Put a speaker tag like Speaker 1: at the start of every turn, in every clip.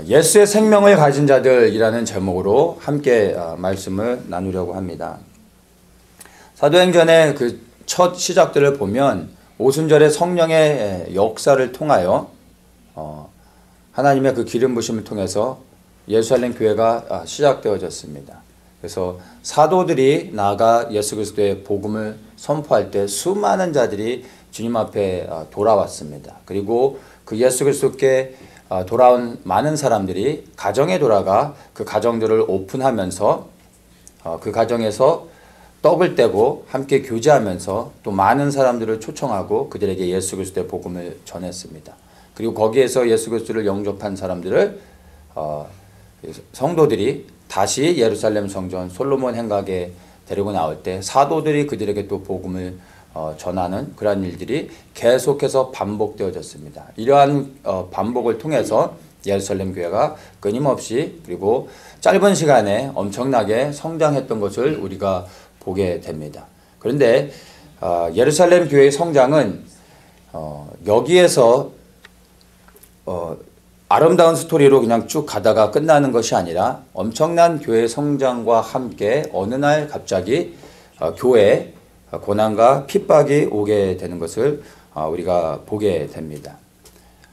Speaker 1: 예수의 생명을 가진 자들이라는 제목으로 함께 말씀을 나누려고 합니다. 사도행전의 그 첫 시작들을 보면 오순절의 성령의 역사를 통하여 하나님의 그 기름 부심을 통해서 예루살렘 교회가 시작되어졌습니다. 그래서 사도들이 나아가 예수 그리스도의 복음을 선포할 때 수많은 자들이 주님 앞에 돌아왔습니다. 그리고 그 예수 그리스도께 돌아온 많은 사람들이 가정에 돌아가 그 가정들을 오픈하면서 그 가정에서 떡을 떼고 함께 교제하면서 또 많은 사람들을 초청하고 그들에게 예수 그리스도의 복음을 전했습니다. 그리고 거기에서 예수 그리스도를 영접한 사람들을 성도들이 다시 예루살렘 성전 솔로몬 행각에 데리고 나올 때 사도들이 그들에게 또 복음을 전하는 그러한 일들이 계속해서 반복되어졌습니다. 이러한 반복을 통해서 예루살렘 교회가 끊임없이 그리고 짧은 시간에 엄청나게 성장했던 것을 우리가 보게 됩니다. 그런데 예루살렘 교회의 성장은 여기에서 아름다운 스토리로 그냥 쭉 가다가 끝나는 것이 아니라 엄청난 교회 성장과 함께 어느 날 갑자기 교회에 고난과 핍박이 오게 되는 것을 우리가 보게 됩니다.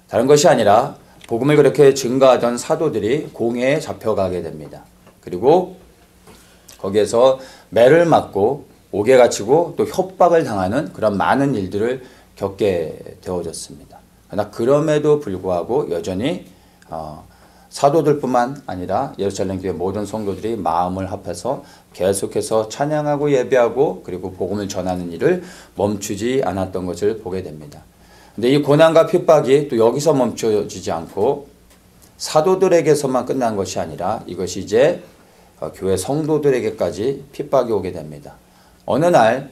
Speaker 1: 다른 것이 아니라 복음을 그렇게 증거하던 사도들이 공회에 잡혀가게 됩니다. 그리고 거기에서 매를 맞고 옥에 갇히고 또 협박을 당하는 그런 많은 일들을 겪게 되어졌습니다. 그러나 그럼에도 불구하고 여전히 사도들뿐만 아니라 예루살렘 교회 모든 성도들이 마음을 합해서 계속해서 찬양하고 예배하고 그리고 복음을 전하는 일을 멈추지 않았던 것을 보게 됩니다. 근데 이 고난과 핍박이 또 여기서 멈춰지지 않고 사도들에게서만 끝난 것이 아니라 이것이 이제 교회 성도들에게까지 핍박이 오게 됩니다. 어느 날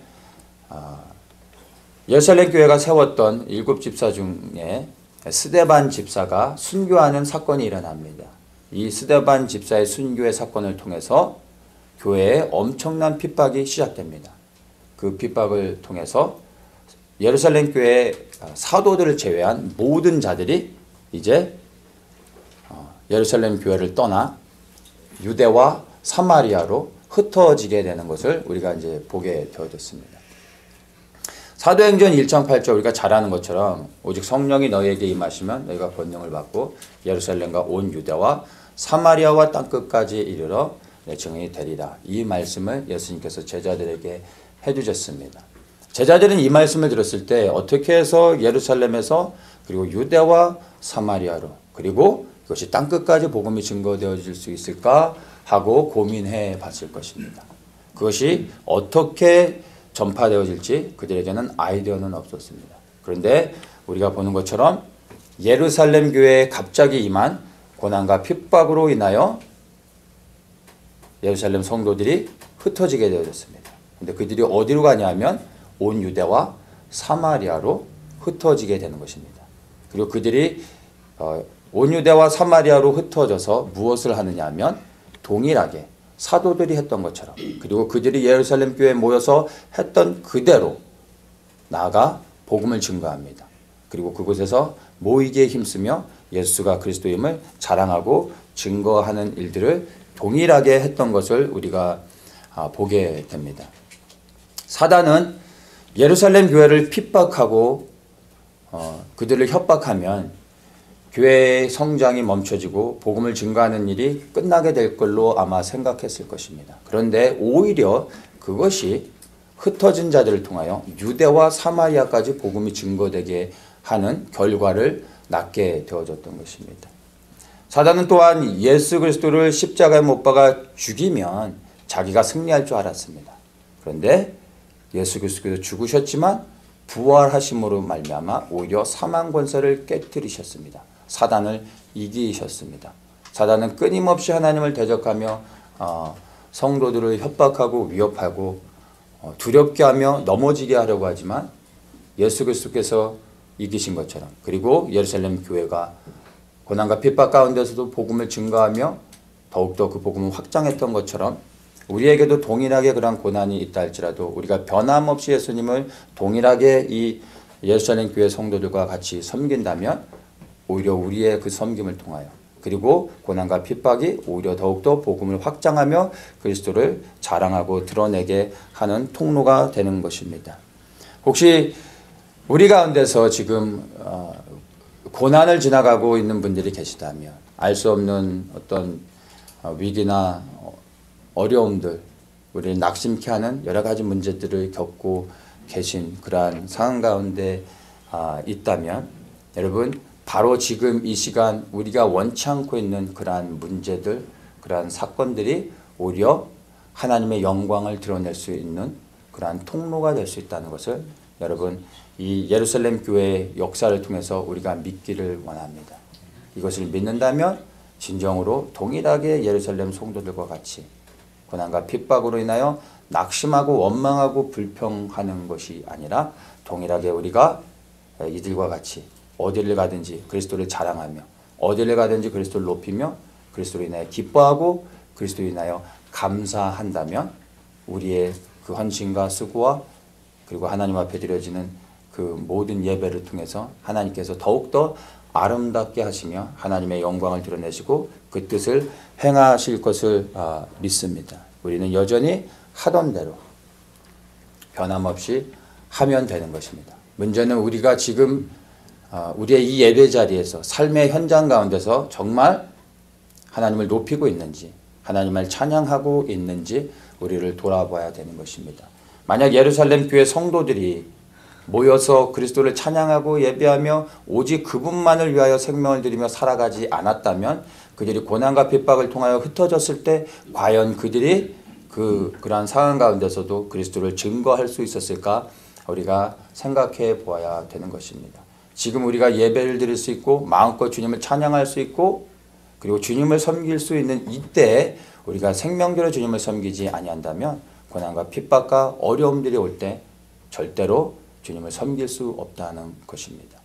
Speaker 1: 예루살렘 교회가 세웠던 7 집사 중에 스데반 집사가 순교하는 사건이 일어납니다. 이 스데반 집사의 순교의 사건을 통해서 교회에 엄청난 핍박이 시작됩니다. 그 핍박을 통해서 예루살렘 교회의 사도들을 제외한 모든 자들이 이제 예루살렘 교회를 떠나 유대와 사마리아로 흩어지게 되는 것을 우리가 이제 보게 되어졌습니다. 사도행전 1장 8절 우리가 잘 아는 것처럼 오직 성령이 너희에게 임하시면 너희가 권능을 받고 예루살렘과 온 유대와 사마리아와 땅끝까지 이르러 내 증인이 되리라. 이 말씀을 예수님께서 제자들에게 해주셨습니다. 제자들은 이 말씀을 들었을 때 어떻게 해서 예루살렘에서 그리고 유대와 사마리아로 그리고 이것이 땅끝까지 복음이 증거되어질 수 있을까 하고 고민해 봤을 것입니다. 그것이 어떻게 전파되어질지 그들에게는 아이디어는 없었습니다. 그런데 우리가 보는 것처럼 예루살렘 교회에 갑자기 임한 고난과 핍박으로 인하여 예루살렘 성도들이 흩어지게 되어졌습니다. 그런데 그들이 어디로 가냐면 온 유대와 사마리아로 흩어지게 되는 것입니다. 그리고 그들이 온 유대와 사마리아로 흩어져서 무엇을 하느냐 하면 동일하게 사도들이 했던 것처럼 그리고 그들이 예루살렘 교회에 모여서 했던 그대로 나아가 복음을 증거합니다. 그리고 그곳에서 모이기에 힘쓰며 예수가 그리스도임을 자랑하고 증거하는 일들을 동일하게 했던 것을 우리가 보게 됩니다. 사단은 예루살렘 교회를 핍박하고 그들을 협박하면 교회의 성장이 멈춰지고 복음을 증거하는 일이 끝나게 될 걸로 아마 생각했을 것입니다. 그런데 오히려 그것이 흩어진 자들을 통하여 유대와 사마리아까지 복음이 증거되게 하는 결과를 낳게 되어졌던 것입니다. 사단은 또한 예수 그리스도를 십자가에 못 박아 죽이면 자기가 승리할 줄 알았습니다. 그런데 예수 그리스도께서 죽으셨지만 부활하심으로 말미암아 오히려 사망 권세를 깨뜨리셨습니다. 사단을 이기셨습니다. 사단은 끊임없이 하나님을 대적하며 성도들을 협박하고 위협하고 두렵게 하며 넘어지게 하려고 하지만 예수 그리스도께서 이기신 것처럼 그리고 예루살렘 교회가 고난과 핍박 가운데서도 복음을 증거하며 더욱더 그 복음을 확장했던 것처럼 우리에게도 동일하게 그런 고난이 있다 할지라도 우리가 변함없이 예수님을 동일하게 이 예루살렘 교회 성도들과 같이 섬긴다면 오히려 우리의 그 섬김을 통하여 그리고 고난과 핍박이 오히려 더욱더 복음을 확장하며 그리스도를 자랑하고 드러내게 하는 통로가 되는 것입니다. 혹시 우리 가운데서 지금 고난을 지나가고 있는 분들이 계시다면 알 수 없는 어떤 위기나 어려움들, 우리를 낙심케 하는 여러 가지 문제들을 겪고 계신 그러한 상황 가운데 있다면 여러분, 바로 지금 이 시간 우리가 원치 않고 있는 그러한 문제들, 그러한 사건들이 오히려 하나님의 영광을 드러낼 수 있는 그러한 통로가 될 수 있다는 것을 여러분, 이 예루살렘 교회의 역사를 통해서 우리가 믿기를 원합니다. 이것을 믿는다면 진정으로 동일하게 예루살렘 성도들과 같이 고난과 핍박으로 인하여 낙심하고 원망하고 불평하는 것이 아니라 동일하게 우리가 이들과 같이 어디를 가든지 그리스도를 자랑하며 어디를 가든지 그리스도를 높이며 그리스도로 인하여 기뻐하고 그리스도로 인하여 감사한다면 우리의 그 헌신과 수고와 그리고 하나님 앞에 드려지는 그 모든 예배를 통해서 하나님께서 더욱더 아름답게 하시며 하나님의 영광을 드러내시고 그 뜻을 행하실 것을 믿습니다. 우리는 여전히 하던 대로 변함없이 하면 되는 것입니다. 문제는 우리가 지금 우리의 이 예배 자리에서 삶의 현장 가운데서 정말 하나님을 높이고 있는지 하나님을 찬양하고 있는지 우리를 돌아봐야 되는 것입니다. 만약 예루살렘 교회 성도들이 모여서 그리스도를 찬양하고 예배하며 오직 그분만을 위하여 생명을 드리며 살아가지 않았다면 그들이 고난과 핍박을 통하여 흩어졌을 때 과연 그들이 그러한 상황 가운데서도 그리스도를 증거할 수 있었을까 우리가 생각해 보아야 되는 것입니다. 지금 우리가 예배를 드릴 수 있고 마음껏 주님을 찬양할 수 있고 그리고 주님을 섬길 수 있는 이때에 우리가 생명대로 주님을 섬기지 아니한다면 고난과 핍박과 어려움들이 올 때 절대로 주님을 섬길 수 없다는 것입니다.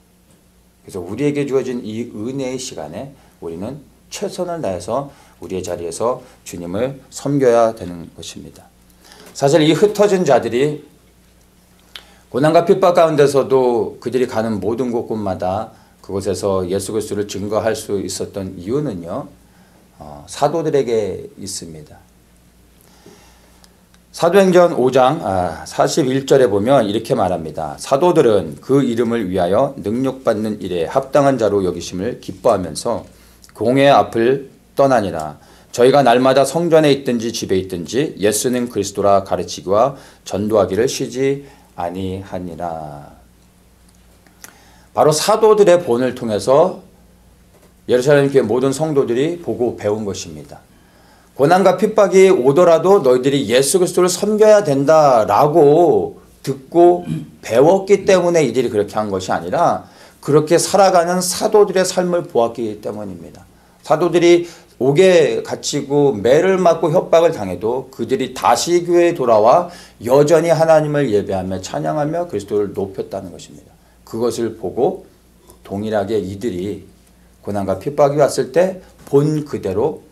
Speaker 1: 그래서 우리에게 주어진 이 은혜의 시간에 우리는 최선을 다해서 우리의 자리에서 주님을 섬겨야 되는 것입니다. 사실 이 흩어진 자들이 고난과 핍박 가운데서도 그들이 가는 모든 곳곳마다 그곳에서 예수 그리스도를 증거할 수 있었던 이유는요, 사도들에게 있습니다. 사도행전 5장 41절에 보면 이렇게 말합니다. 사도들은 그 이름을 위하여 능력받는 일에 합당한 자로 여기심을 기뻐하면서 공회 앞을 떠나니라. 저희가 날마다 성전에 있든지 집에 있든지 예수는 그리스도라 가르치기와 전도하기를 쉬지 아니하니라. 바로 사도들의 본을 통해서 예루살렘 교회 모든 성도들이 보고 배운 것입니다. 고난과 핍박이 오더라도 너희들이 예수 그리스도를 섬겨야 된다라고 듣고 배웠기 때문에 이들이 그렇게 한 것이 아니라 그렇게 살아가는 사도들의 삶을 보았기 때문입니다. 사도들이 옥에 갇히고 매를 맞고 협박을 당해도 그들이 다시 교회에 돌아와 여전히 하나님을 예배하며 찬양하며 그리스도를 높였다는 것입니다. 그것을 보고 동일하게 이들이 고난과 핍박이 왔을 때 본 그대로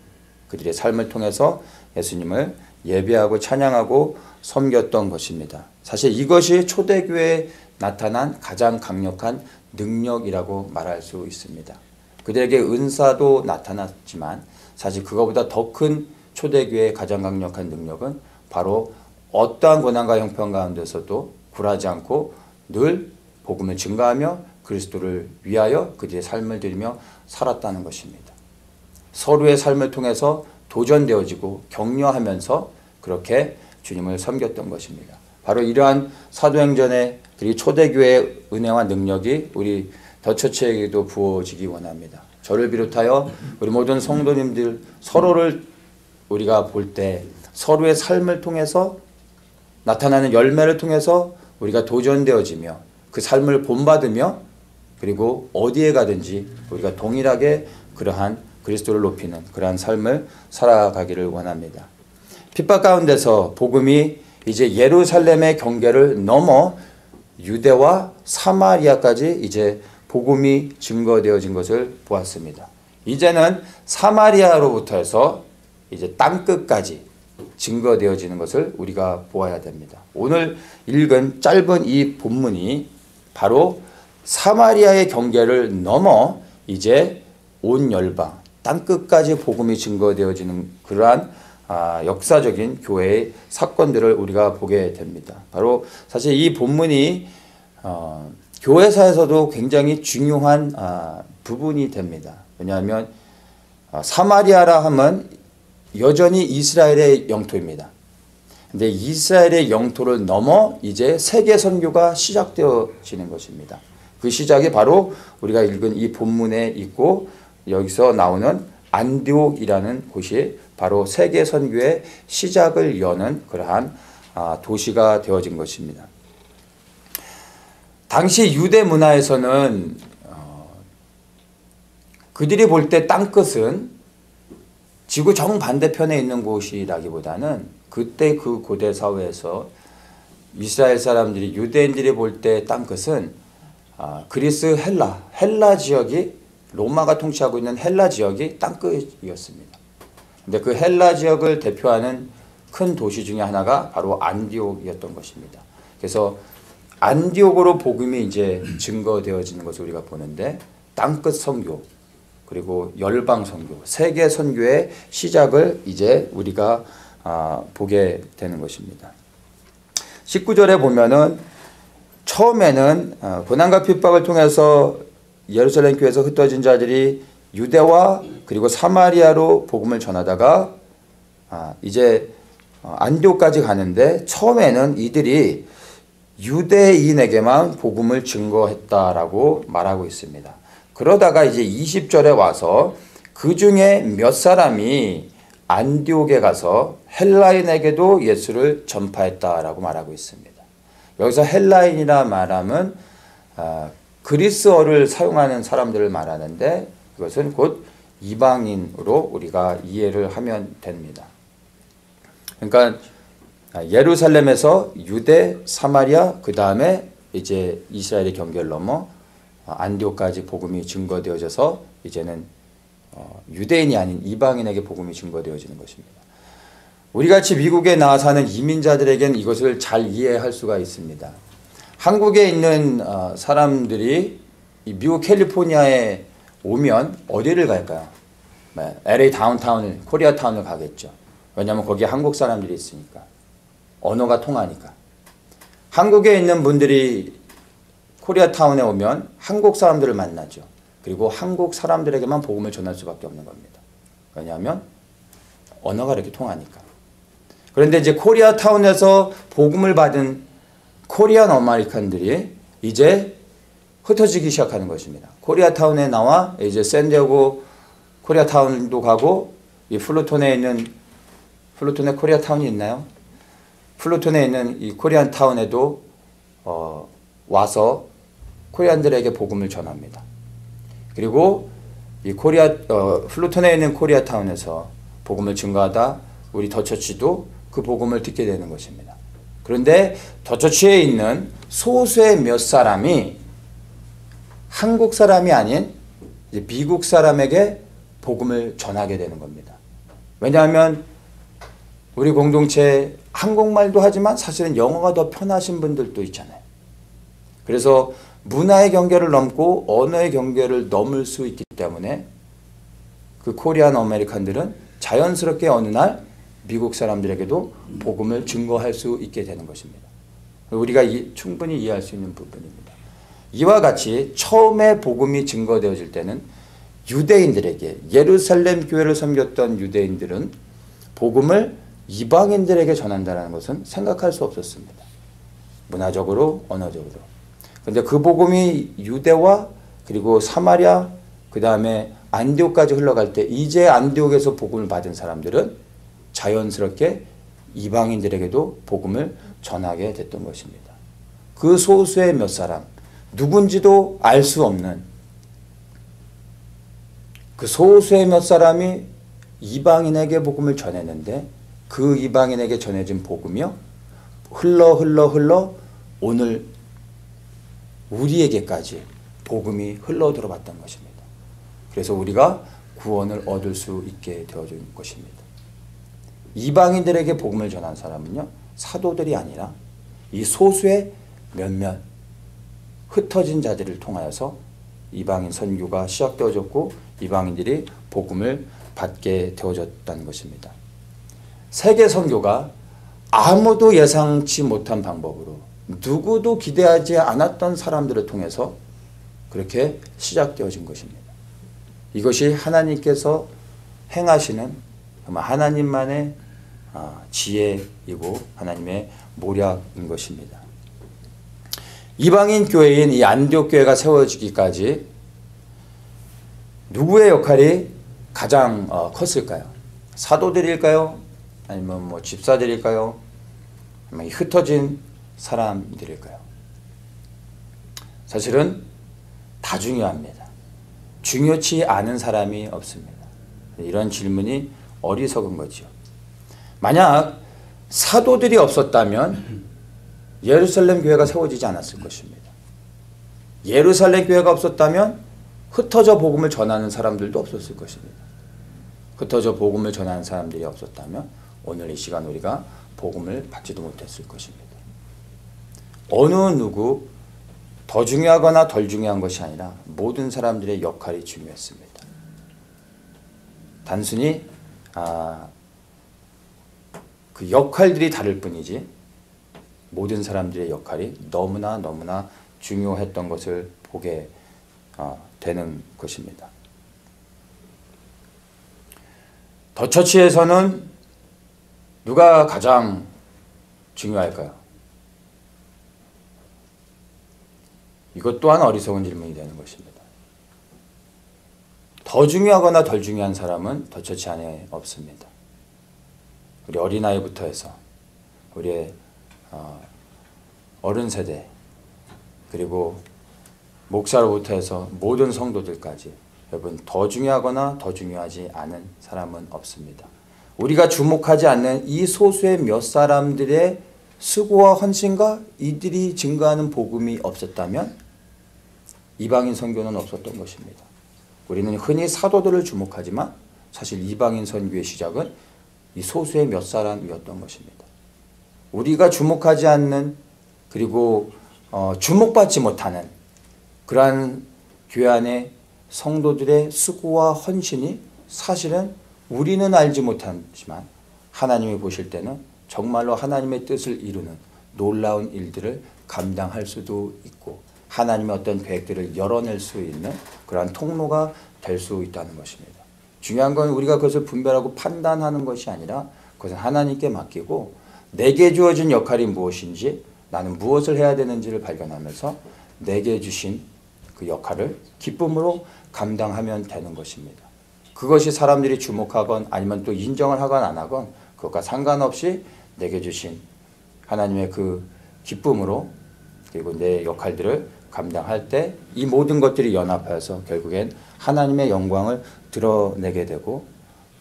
Speaker 1: 그들의 삶을 통해서 예수님을 예배하고 찬양하고 섬겼던 것입니다. 사실 이것이 초대교회에 나타난 가장 강력한 능력이라고 말할 수 있습니다. 그들에게 은사도 나타났지만 사실 그거보다 더 큰 초대교회의 가장 강력한 능력은 바로 어떠한 고난과 형편 가운데서도 굴하지 않고 늘 복음을 증거하며 그리스도를 위하여 그들의 삶을 드리며 살았다는 것입니다. 서로의 삶을 통해서 도전되어지고 격려하면서 그렇게 주님을 섬겼던 것입니다. 바로 이러한 사도행전의 그리고 초대교회의 은혜와 능력이 우리 더처치에게도 부어지기 원합니다. 저를 비롯하여 우리 모든 성도님들 서로를 우리가 볼 때 서로의 삶을 통해서 나타나는 열매를 통해서 우리가 도전되어지며 그 삶을 본받으며 그리고 어디에 가든지 우리가 동일하게 그러한 그리스도를 높이는 그러한 삶을 살아가기를 원합니다. 핍박 가운데서 복음이 이제 예루살렘의 경계를 넘어 유대와 사마리아까지 이제 복음이 증거되어진 것을 보았습니다. 이제는 사마리아로부터 해서 이제 땅끝까지 증거되어지는 것을 우리가 보아야 됩니다. 오늘 읽은 짧은 이 본문이 바로 사마리아의 경계를 넘어 이제 온 열방, 땅끝까지 복음이 증거되어지는 그러한 역사적인 교회의 사건들을 우리가 보게 됩니다. 바로 사실 이 본문이 교회사에서도 굉장히 중요한 부분이 됩니다. 왜냐하면 사마리아라 하면 여전히 이스라엘의 영토입니다. 근데 이스라엘의 영토를 넘어 이제 세계 선교가 시작되어지는 것입니다. 그 시작이 바로 우리가 읽은 이 본문에 있고 여기서 나오는 안디옥이라는 곳이 바로 세계 선교의 시작을 여는 그러한 도시가 되어진 것입니다. 당시 유대 문화에서는 그들이 볼 때 땅끝은 지구 정반대편에 있는 곳이라기보다는 그때 그 고대 사회에서 이스라엘 사람들이 유대인들이 볼 때 땅끝은 그리스 헬라 지역이 로마가 통치하고 있는 헬라 지역이 땅끝이었습니다. 근데 그 헬라 지역을 대표하는 큰 도시 중에 하나가 바로 안디옥이었던 것입니다. 그래서 안디옥으로 복음이 이제 증거되어지는 것을 우리가 보는데 땅끝 선교 그리고 열방 선교, 세계 선교의 시작을 이제 우리가 보게 되는 것입니다. 19절에 보면은 처음에는 고난과 핍박을 통해서 예루살렘 교회에서 흩어진 자들이 유대와 그리고 사마리아로 복음을 전하다가 이제 안디옥까지 가는데 처음에는 이들이 유대인에게만 복음을 증거했다라고 말하고 있습니다. 그러다가 이제 20절에 와서 그 중에 몇 사람이 안디옥에 가서 헬라인에게도 예수를 전파했다라고 말하고 있습니다. 여기서 헬라인이라 말하면 그리스어를 사용하는 사람들을 말하는데 그것은 곧 이방인으로 우리가 이해를 하면 됩니다. 그러니까 예루살렘에서 유대, 사마리아, 그 다음에 이제 이스라엘의 경계를 넘어 안디옥까지 복음이 증거되어져서 이제는 유대인이 아닌 이방인에게 복음이 증거되어지는 것입니다. 우리같이 미국에 나와 사는 이민자들에게는 이것을 잘 이해할 수가 있습니다. 한국에 있는 사람들이 미국 캘리포니아에 오면 어디를 갈까요? LA 다운타운을, 코리아타운을 가겠죠. 왜냐하면 거기에 한국 사람들이 있으니까. 언어가 통하니까. 한국에 있는 분들이 코리아타운에 오면 한국 사람들을 만나죠. 그리고 한국 사람들에게만 복음을 전할 수밖에 없는 겁니다. 왜냐하면 언어가 이렇게 통하니까. 그런데 이제 코리아타운에서 복음을 받은 코리안 아메리칸들이 이제 흩어지기 시작하는 것입니다. 코리아타운에 나와 이제 샌디에고 코리아타운도 가고 이 플루톤에 코리아타운이 있나요? 플루톤에 있는 이 코리안타운에도 와서 코리안들에게 복음을 전합니다. 그리고 이 플루톤에 있는 코리아타운에서 복음을 증거하다 우리 더처치도 그 복음을 듣게 되는 것입니다. 그런데 더처치에 있는 소수의 몇 사람이 한국 사람이 아닌 이제 미국 사람에게 복음을 전하게 되는 겁니다. 왜냐하면 우리 공동체 한국말도 하지만 사실은 영어가 더 편하신 분들도 있잖아요. 그래서 문화의 경계를 넘고 언어의 경계를 넘을 수 있기 때문에 그 코리안 아메리칸들은 자연스럽게 어느 날 미국 사람들에게도 복음을 증거할 수 있게 되는 것입니다. 우리가 충분히 이해할 수 있는 부분입니다. 이와 같이 처음에 복음이 증거되어질 때는 유대인들에게 예루살렘 교회를 섬겼던 유대인들은 복음을 이방인들에게 전한다는 것은 생각할 수 없었습니다. 문화적으로, 언어적으로. 그런데 그 복음이 유대와 그리고 사마리아, 그 다음에 안디옥까지 흘러갈 때 이제 안디옥에서 복음을 받은 사람들은 자연스럽게 이방인들에게도 복음을 전하게 됐던 것입니다. 그 소수의 몇 사람, 누군지도 알 수 없는 그 소수의 몇 사람이 이방인에게 복음을 전했는데 그 이방인에게 전해진 복음이요 흘러 오늘 우리에게까지 복음이 흘러 들어왔던 것입니다. 그래서 우리가 구원을 얻을 수 있게 되어진 것입니다. 이방인들에게 복음을 전한 사람은요 사도들이 아니라 이 소수의 몇몇 흩어진 자들을 통하여서 이방인 선교가 시작되어졌고 이방인들이 복음을 받게 되어졌다는 것입니다. 세계 선교가 아무도 예상치 못한 방법으로 누구도 기대하지 않았던 사람들을 통해서 그렇게 시작되어진 것입니다. 이것이 하나님께서 행하시는 하나님만의 지혜이고 하나님의 모략인 것입니다. 이방인 교회인 이 안디옥 교회가 세워지기까지 누구의 역할이 가장 컸을까요? 사도들일까요? 아니면 집사들일까요? 아니면 흩어진 사람들일까요? 사실은 다 중요합니다. 중요치 않은 사람이 없습니다. 이런 질문이 어리석은 거죠. 만약 사도들이 없었다면 예루살렘 교회가 세워지지 않았을 것입니다. 예루살렘 교회가 없었다면 흩어져 복음을 전하는 사람들도 없었을 것입니다. 흩어져 복음을 전하는 사람들이 없었다면 오늘 이 시간 우리가 복음을 받지도 못했을 것입니다. 어느 누구 더 중요하거나 덜 중요한 것이 아니라 모든 사람들의 역할이 중요했습니다. 단순히 그 역할들이 다를 뿐이지 모든 사람들의 역할이 너무나 중요했던 것을 보게 되는 것입니다. 더 처치에서는 누가 가장 중요할까요? 이것 또한 어리석은 질문이 되는 것입니다. 더 중요하거나 덜 중요한 사람은 더 처치 안에 없습니다. 우리 어린아이부터 해서 우리의 어른 세대 그리고 목사로부터 해서 모든 성도들까지 여러분 더 중요하거나 더 중요하지 않은 사람은 없습니다. 우리가 주목하지 않는 이 소수의 몇 사람들의 수고와 헌신과 이들이 증거하는 복음이 없었다면 이방인 선교는 없었던 것입니다. 우리는 흔히 사도들을 주목하지만 사실 이방인 선교의 시작은 이 소수의 몇 사람이었던 것입니다. 우리가 주목하지 않는 그리고 주목받지 못하는 그러한 교회 안의 성도들의 수고와 헌신이 사실은 우리는 알지 못하지만 하나님이 보실 때는 정말로 하나님의 뜻을 이루는 놀라운 일들을 감당할 수도 있고 하나님의 어떤 계획들을 열어낼 수 있는 그러한 통로가 될 수 있다는 것입니다. 중요한 건 우리가 그것을 분별하고 판단하는 것이 아니라 그것은 하나님께 맡기고 내게 주어진 역할이 무엇인지 나는 무엇을 해야 되는지를 발견하면서 내게 주신 그 역할을 기쁨으로 감당하면 되는 것입니다. 그것이 사람들이 주목하건 아니면 또 인정을 하건 안 하건 그것과 상관없이 내게 주신 하나님의 그 기쁨으로 그리고 내 역할들을 감당할 때 이 모든 것들이 연합해서 결국엔 하나님의 영광을 드러내게 되고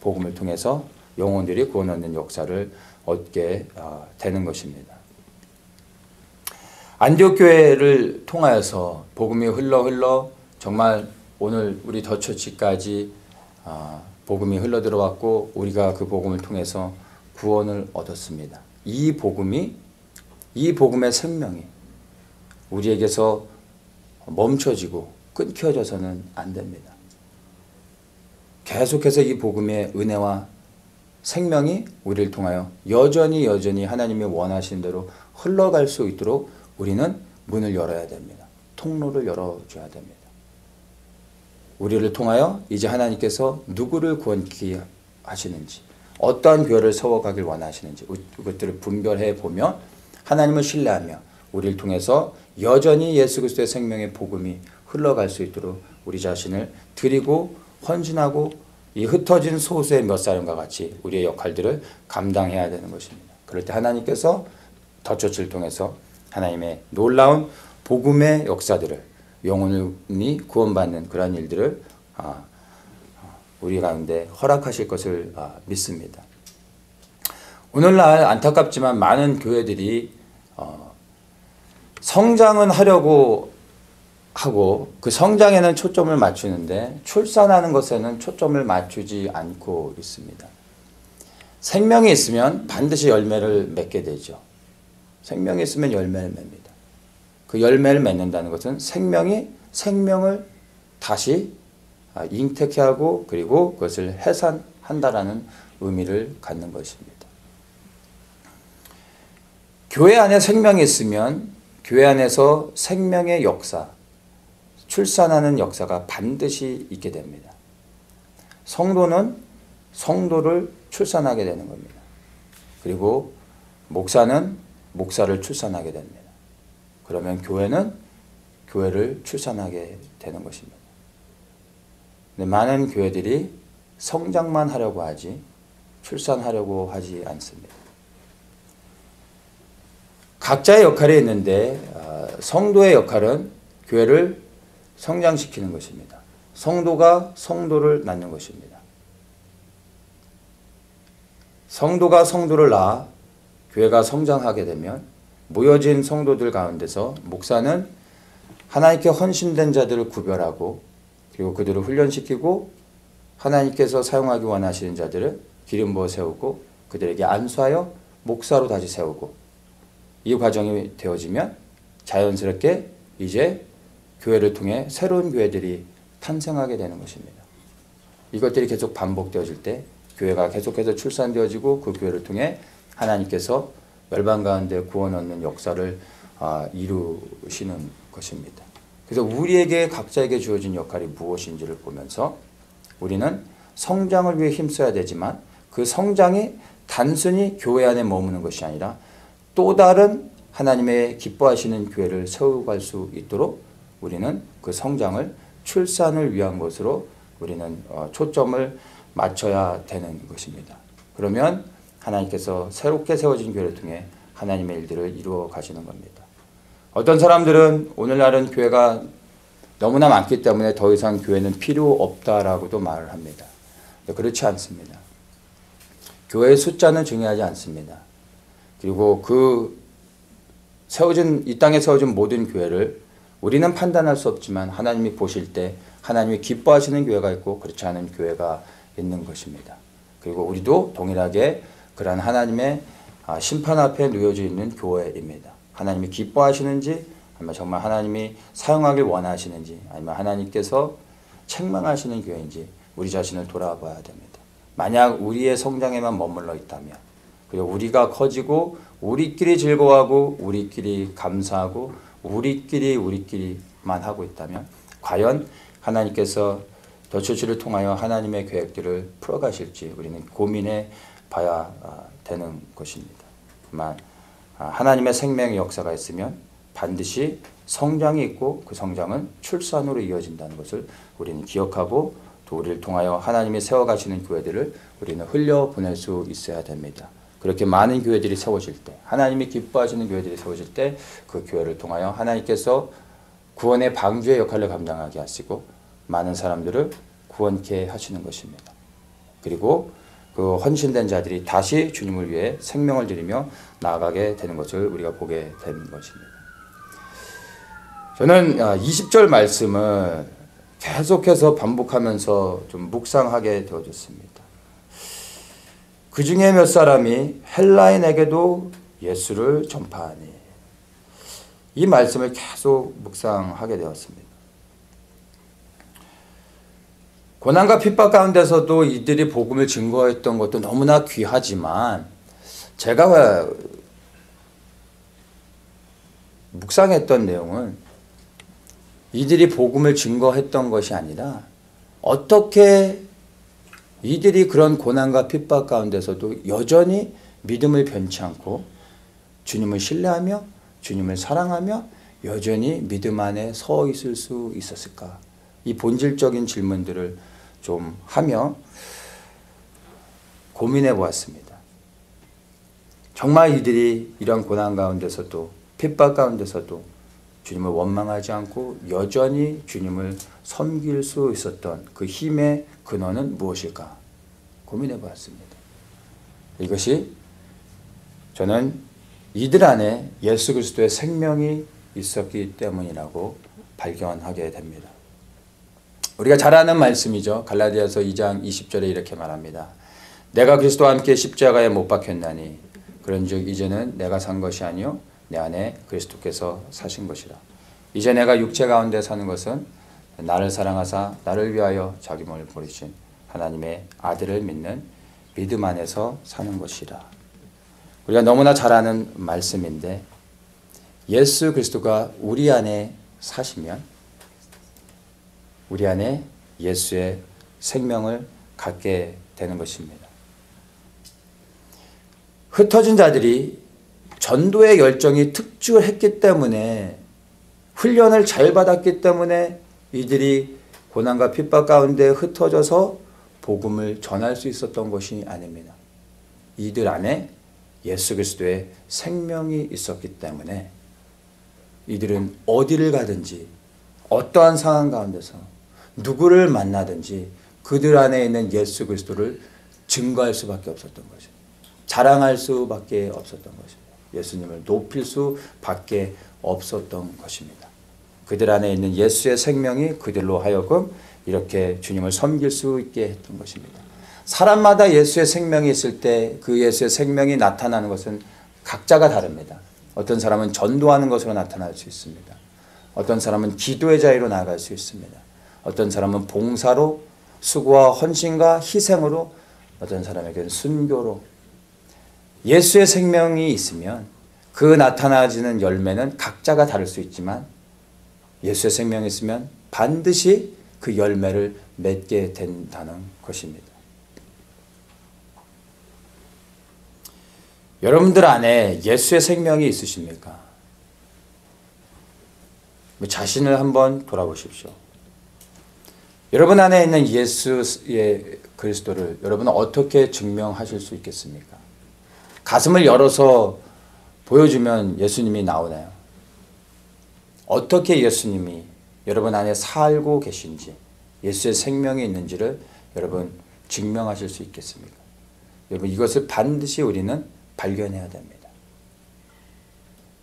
Speaker 1: 복음을 통해서 영혼들이 구원 얻는 역사를 얻게 되는 것입니다. 안디옥 교회를 통하여서 복음이 흘러 정말 오늘 우리 더처치까지 복음이 흘러 들어왔고 우리가 그 복음을 통해서 구원을 얻었습니다. 이 복음의 생명이 우리에게서 멈춰지고 끊겨져서는 안 됩니다. 계속해서 이 복음의 은혜와 생명이 우리를 통하여 여전히 하나님의 원하시는 대로 흘러갈 수 있도록 우리는 문을 열어야 됩니다. 통로를 열어줘야 됩니다. 우리를 통하여 이제 하나님께서 누구를 구원케 하시는지 어떠한 교회를 세워가길 원하시는지 그것들을 분별해 보면 하나님을 신뢰하며 우리를 통해서 여전히 예수 그리스도의 생명의 복음이 흘러갈 수 있도록 우리 자신을 드리고 헌신하고 이 흩어진 소수의 몇 사람과 같이 우리의 역할들을 감당해야 되는 것입니다. 그럴 때 하나님께서 더처치를 통해서 하나님의 놀라운 복음의 역사들을 영혼이 구원받는 그러한 일들을 우리 가운데 허락하실 것을 믿습니다. 오늘날 안타깝지만 많은 교회들이 성장은 하려고 하고 그 성장에는 초점을 맞추는데 출산하는 것에는 초점을 맞추지 않고 있습니다. 생명이 있으면 반드시 열매를 맺게 되죠. 생명이 있으면 열매를 맺습니다. 그 열매를 맺는다는 것은 생명이 생명을 다시 잉태케하고 그리고 그것을 해산한다라는 의미를 갖는 것입니다. 교회 안에 생명이 있으면 교회 안에서 생명의 역사, 출산하는 역사가 반드시 있게 됩니다. 성도는 성도를 출산하게 되는 겁니다. 그리고 목사는 목사를 출산하게 됩니다. 그러면 교회는 교회를 출산하게 되는 것입니다. 근데 많은 교회들이 성장만 하려고 하지 출산하려고 하지 않습니다. 각자의 역할이 있는데 성도의 역할은 교회를 성장시키는 것입니다. 성도가 성도를 낳는 것입니다. 성도가 성도를 낳아 교회가 성장하게 되면 모여진 성도들 가운데서 목사는 하나님께 헌신된 자들을 구별하고 그리고 그들을 훈련시키고 하나님께서 사용하기 원하시는 자들을 기름 부어 세우고 그들에게 안수하여 목사로 다시 세우고 이 과정이 되어지면 자연스럽게 이제 교회를 통해 새로운 교회들이 탄생하게 되는 것입니다. 이것들이 계속 반복되어질 때 교회가 계속해서 출산되어지고 그 교회를 통해 하나님께서 멸망 가운데 구원 얻는 역사를 이루시는 것입니다. 그래서 우리에게 각자에게 주어진 역할이 무엇인지를 보면서 우리는 성장을 위해 힘써야 되지만 그 성장이 단순히 교회 안에 머무는 것이 아니라 또 다른 하나님의 기뻐하시는 교회를 세워갈 수 있도록 우리는 그 성장을 출산을 위한 것으로 우리는 초점을 맞춰야 되는 것입니다. 그러면 하나님께서 새롭게 세워진 교회를 통해 하나님의 일들을 이루어 가시는 겁니다. 어떤 사람들은 오늘날은 교회가 너무나 많기 때문에 더 이상 교회는 필요 없다라고도 말을 합니다. 그렇지 않습니다. 교회의 숫자는 중요하지 않습니다. 그리고 이 땅에 세워진 모든 교회를 우리는 판단할 수 없지만 하나님이 보실 때 하나님이 기뻐하시는 교회가 있고 그렇지 않은 교회가 있는 것입니다. 그리고 우리도 동일하게 그러한 하나님의 심판 앞에 놓여져 있는 교회입니다. 하나님이 기뻐하시는지 아니면 정말 하나님이 사용하길 원하시는지 아니면 하나님께서 책망하시는 교회인지 우리 자신을 돌아봐야 됩니다. 만약 우리의 성장에만 머물러 있다면 그리고 우리가 커지고 우리끼리 즐거워하고 우리끼리 감사하고 우리끼리만 하고 있다면 과연 하나님께서 더 처치를 통하여 하나님의 계획들을 풀어가실지 우리는 고민해 봐야 되는 것입니다. 하나님의 생명의 역사가 있으면 반드시 성장이 있고 그 성장은 출산으로 이어진다는 것을 우리는 기억하고 또 우리를 통하여 하나님이 세워가시는 교회들을 우리는 흘려보낼 수 있어야 됩니다. 그렇게 많은 교회들이 세워질 때 하나님이 기뻐하시는 교회들이 세워질 때 그 교회를 통하여 하나님께서 구원의 방주의 역할을 감당하게 하시고 많은 사람들을 구원케 하시는 것입니다. 그리고 그 헌신된 자들이 다시 주님을 위해 생명을 드리며 나아가게 되는 것을 우리가 보게 되는 것입니다. 저는 20절 말씀을 계속해서 반복하면서 좀 묵상하게 되어졌습니다. 그 중에 몇 사람이 헬라인에게도 예수를 전파하니 이 말씀을 계속 묵상하게 되었습니다. 고난과 핍박 가운데서도 이들이 복음을 증거했던 것도 너무나 귀하지만 제가 묵상했던 내용은 이들이 복음을 증거했던 것이 아니라 어떻게 이들이 그런 고난과 핍박 가운데서도 여전히 믿음을 변치 않고 주님을 신뢰하며 주님을 사랑하며 여전히 믿음 안에 서 있을 수 있었을까? 이 본질적인 질문들을 좀 하며 고민해 보았습니다. 정말 이들이 이런 고난 가운데서도 핍박 가운데서도 주님을 원망하지 않고 여전히 주님을 섬길 수 있었던 그 힘의 근원은 무엇일까? 고민해 보았습니다. 이것이 저는 이들 안에 예수 그리스도의 생명이 있었기 때문이라고 발견하게 됩니다. 우리가 잘 아는 말씀이죠. 갈라디아서 2장 20절에 이렇게 말합니다. 내가 그리스도와 함께 십자가에 못 박혔나니 그런즉 이제는 내가 산 것이 아니요 내 안에 그리스도께서 사신 것이라. 이제 내가 육체 가운데 사는 것은 나를 사랑하사 나를 위하여 자기 몸을 버리신 하나님의 아들을 믿는 믿음 안에서 사는 것이라. 우리가 너무나 잘 아는 말씀인데 예수 그리스도가 우리 안에 사시면 우리 안에 예수의 생명을 갖게 되는 것입니다. 흩어진 자들이 전도의 열정이 특출했기 때문에 훈련을 잘 받았기 때문에 이들이 고난과 핍박 가운데 흩어져서 복음을 전할 수 있었던 것이 아닙니다. 이들 안에 예수 그리스도의 생명이 있었기 때문에 이들은 어디를 가든지 어떠한 상황 가운데서 누구를 만나든지 그들 안에 있는 예수 그리스도를 증거할 수밖에 없었던 것입니다. 자랑할 수밖에 없었던 것입니다. 예수님을 높일 수밖에 없었던 것입니다. 그들 안에 있는 예수의 생명이 그들로 하여금 이렇게 주님을 섬길 수 있게 했던 것입니다. 사람마다 예수의 생명이 있을 때 그 예수의 생명이 나타나는 것은 각자가 다릅니다. 어떤 사람은 전도하는 것으로 나타날 수 있습니다. 어떤 사람은 기도의 자리로 나아갈 수 있습니다. 어떤 사람은 봉사로, 수고와 헌신과 희생으로, 어떤 사람에게는 순교로. 예수의 생명이 있으면 그 나타나지는 열매는 각자가 다를 수 있지만 예수의 생명이 있으면 반드시 그 열매를 맺게 된다는 것입니다. 여러분들 안에 예수의 생명이 있으십니까? 자신을 한번 돌아보십시오. 여러분 안에 있는 예수의 그리스도를 여러분은 어떻게 증명하실 수 있겠습니까? 가슴을 열어서 보여주면 예수님이 나오나요? 어떻게 예수님이 여러분 안에 살고 계신지, 예수의 생명이 있는지를 여러분 증명하실 수 있겠습니까? 여러분 이것을 반드시 우리는 발견해야 됩니다.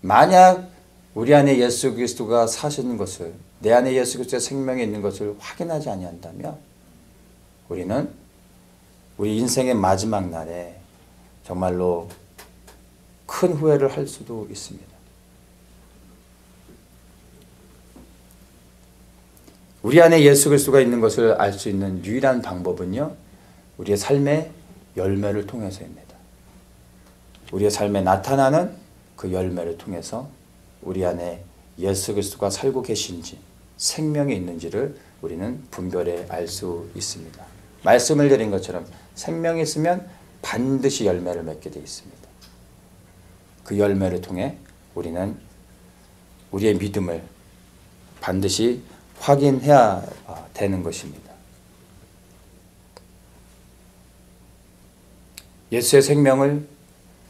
Speaker 1: 만약 우리 안에 예수 그리스도가 사시는 것을, 내 안에 예수 그리스도의 생명이 있는 것을 확인하지 아니한다면 우리는 우리 인생의 마지막 날에 정말로 큰 후회를 할 수도 있습니다. 우리 안에 예수 그리스도가 있는 것을 알 수 있는 유일한 방법은요, 우리의 삶의 열매를 통해서입니다. 우리의 삶에 나타나는 그 열매를 통해서 우리 안에 예수 그리스도가 살고 계신지, 생명이 있는지를 우리는 분별해 알 수 있습니다. 말씀을 드린 것처럼 생명이 있으면 반드시 열매를 맺게 되어 있습니다. 그 열매를 통해 우리는 우리의 믿음을 반드시 확인해야 되는 것입니다. 예수의 생명을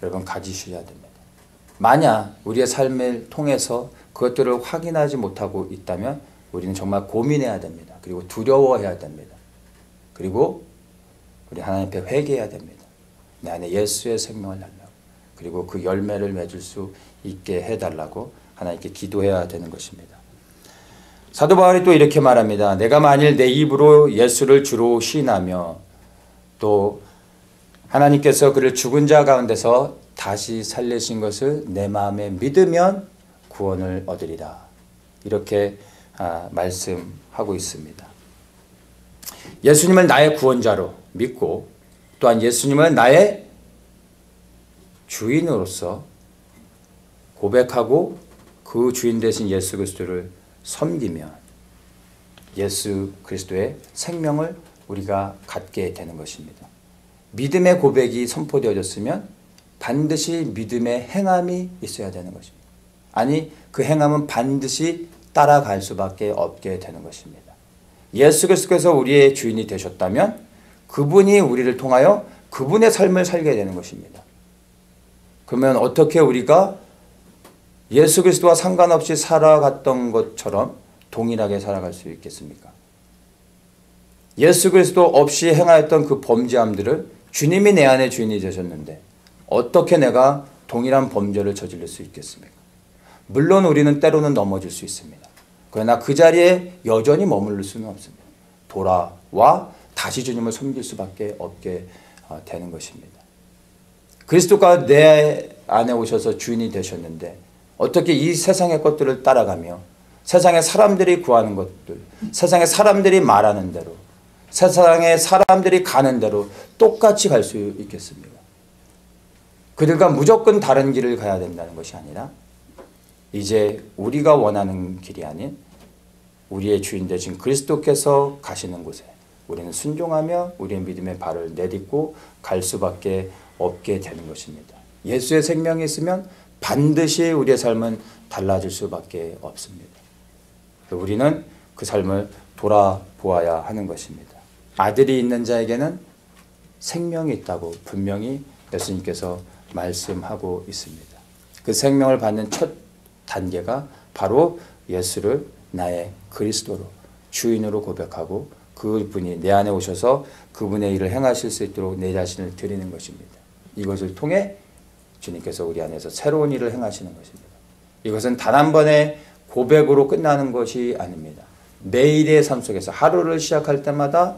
Speaker 1: 여러분 가지셔야 됩니다. 만약 우리의 삶을 통해서 그것들을 확인하지 못하고 있다면 우리는 정말 고민해야 됩니다. 그리고 두려워해야 됩니다. 그리고 우리 하나님 앞에 회개해야 됩니다. 내 안에 예수의 생명을 달라고, 그리고 그 열매를 맺을 수 있게 해달라고 하나님께 기도해야 되는 것입니다. 사도 바울이 또 이렇게 말합니다. 내가 만일 내 입으로 예수를 주로 시인하며 또 하나님께서 그를 죽은 자 가운데서 다시 살리신 것을 내 마음에 믿으면 구원을 얻으리라. 이렇게 말씀하고 있습니다. 예수님을 나의 구원자로 믿고 또한 예수님을 나의 주인으로서 고백하고 그 주인 되신 예수 그리스도를 섬기면 예수 그리스도의 생명을 우리가 갖게 되는 것입니다. 믿음의 고백이 선포되어졌으면 반드시 믿음의 행함이 있어야 되는 것입니다. 아니, 그 행함은 반드시 따라갈 수밖에 없게 되는 것입니다. 예수 그리스도께서 우리의 주인이 되셨다면 그분이 우리를 통하여 그분의 삶을 살게 되는 것입니다. 그러면 어떻게 우리가 예수 그리스도와 상관없이 살아갔던 것처럼 동일하게 살아갈 수 있겠습니까? 예수 그리스도 없이 행하였던 그 범죄함들을 주님이 내 안에 주인이 되셨는데 어떻게 내가 동일한 범죄를 저지를 수 있겠습니까? 물론 우리는 때로는 넘어질 수 있습니다. 그러나 그 자리에 여전히 머무를 수는 없습니다. 돌아와 다시 주님을 섬길 수밖에 없게 되는 것입니다. 그리스도가 내 안에 오셔서 주인이 되셨는데 어떻게 이 세상의 것들을 따라가며 세상의 사람들이 구하는 것들, 세상의 사람들이 말하는 대로, 세상의 사람들이 가는 대로 똑같이 갈 수 있겠습니까? 그들과 무조건 다른 길을 가야 된다는 것이 아니라 이제 우리가 원하는 길이 아닌 우리의 주인 되신 그리스도께서 가시는 곳에 우리는 순종하며 우리의 믿음의 발을 내딛고 갈 수밖에 없게 되는 것입니다. 예수의 생명이 있으면 반드시 우리의 삶은 달라질 수밖에 없습니다. 우리는 그 삶을 돌아보아야 하는 것입니다. 아들이 있는 자에게는 생명이 있다고 분명히 예수님께서 말씀하고 있습니다. 그 생명을 받는 첫 단계가 바로 예수를 나의 그리스도로 주인으로 고백하고 그분이 내 안에 오셔서 그분의 일을 행하실 수 있도록 내 자신을 드리는 것입니다. 이것을 통해 주님께서 우리 안에서 새로운 일을 행하시는 것입니다. 이것은 단 한 번의 고백으로 끝나는 것이 아닙니다. 매일의 삶 속에서 하루를 시작할 때마다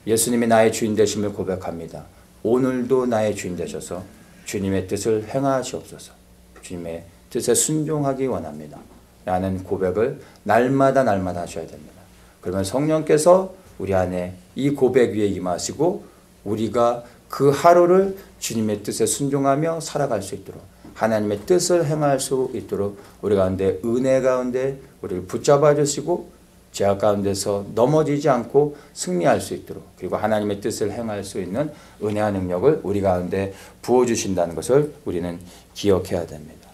Speaker 1: 예수님이 나의 주인 되심을 고백합니다. 오늘도 나의 주인 되셔서 주님의 뜻을 행하시옵소서. 주님의 뜻에 순종하기 원합니다. 라는 고백을 날마다 하셔야 됩니다. 그러면 성령께서 우리 안에 이 고백 위에 임하시고 우리가 그 하루를 주님의 뜻에 순종하며 살아갈 수 있도록 하나님의 뜻을 행할 수 있도록 우리 가운데 은혜 가운데 우리를 붙잡아 주시고 죄악 가운데서 넘어지지 않고 승리할 수 있도록 그리고 하나님의 뜻을 행할 수 있는 은혜와 능력을 우리 가운데 부어주신다는 것을 우리는 기억해야 됩니다.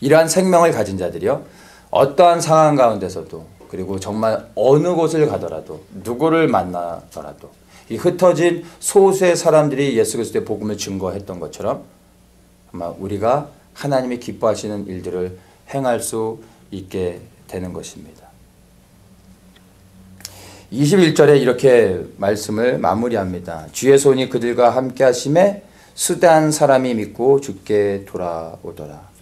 Speaker 1: 이러한 생명을 가진 자들이요 어떠한 상황 가운데서도 그리고 정말 어느 곳을 가더라도 누구를 만나더라도 이 흩어진 소수의 사람들이 예수 그리스도의 복음을 증거했던 것처럼 아마 우리가 하나님이 기뻐하시는 일들을 행할 수 있게 되는 것입니다. 21절에 이렇게 말씀을 마무리합니다. 주의 손이 그들과 함께 하심에 수대한 사람이 믿고 주께 돌아오더라.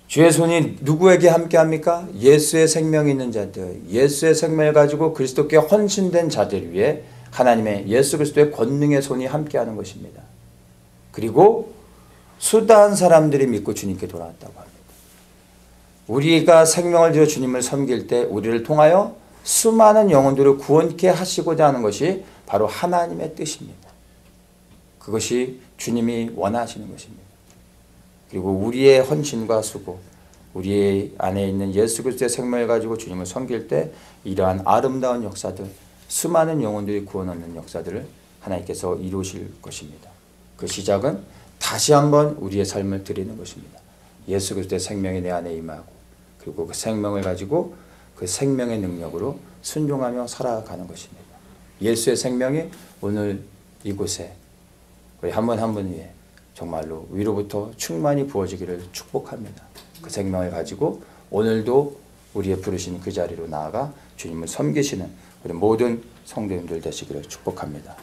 Speaker 1: 주의 손이 누구에게 함께 합니까? 예수의 생명이 있는 자들, 예수의 생명을 가지고 그리스도께 헌신된 자들 위에 하나님의 예수 그리스도의 권능의 손이 함께하는 것입니다. 그리고 수다한 사람들이 믿고 주님께 돌아왔다고 합니다. 우리가 생명을 들여 주님을 섬길 때 우리를 통하여 수많은 영혼들을 구원케 하시고자 하는 것이 바로 하나님의 뜻입니다. 그것이 주님이 원하시는 것입니다. 그리고 우리의 헌신과 수고, 우리 안에 있는 예수 그리스도의 생명을 가지고 주님을 섬길 때 이러한 아름다운 역사들, 수많은 영혼들이 구원 얻는 역사들을 하나님께서 이루실 것입니다. 그 시작은 다시 한번 우리의 삶을 드리는 것입니다. 예수 그리스도의 생명이 내 안에 임하고 그리고 그 생명을 가지고 그 생명의 능력으로 순종하며 살아가는 것입니다. 예수의 생명이 오늘 이곳에 우리 한 분 한 분 위에 정말로 위로부터 충만히 부어지기를 축복합니다. 그 생명을 가지고 오늘도 우리의 부르신 그 자리로 나아가 주님을 섬기시는 우리 모든 성도님들 되시기를 축복합니다.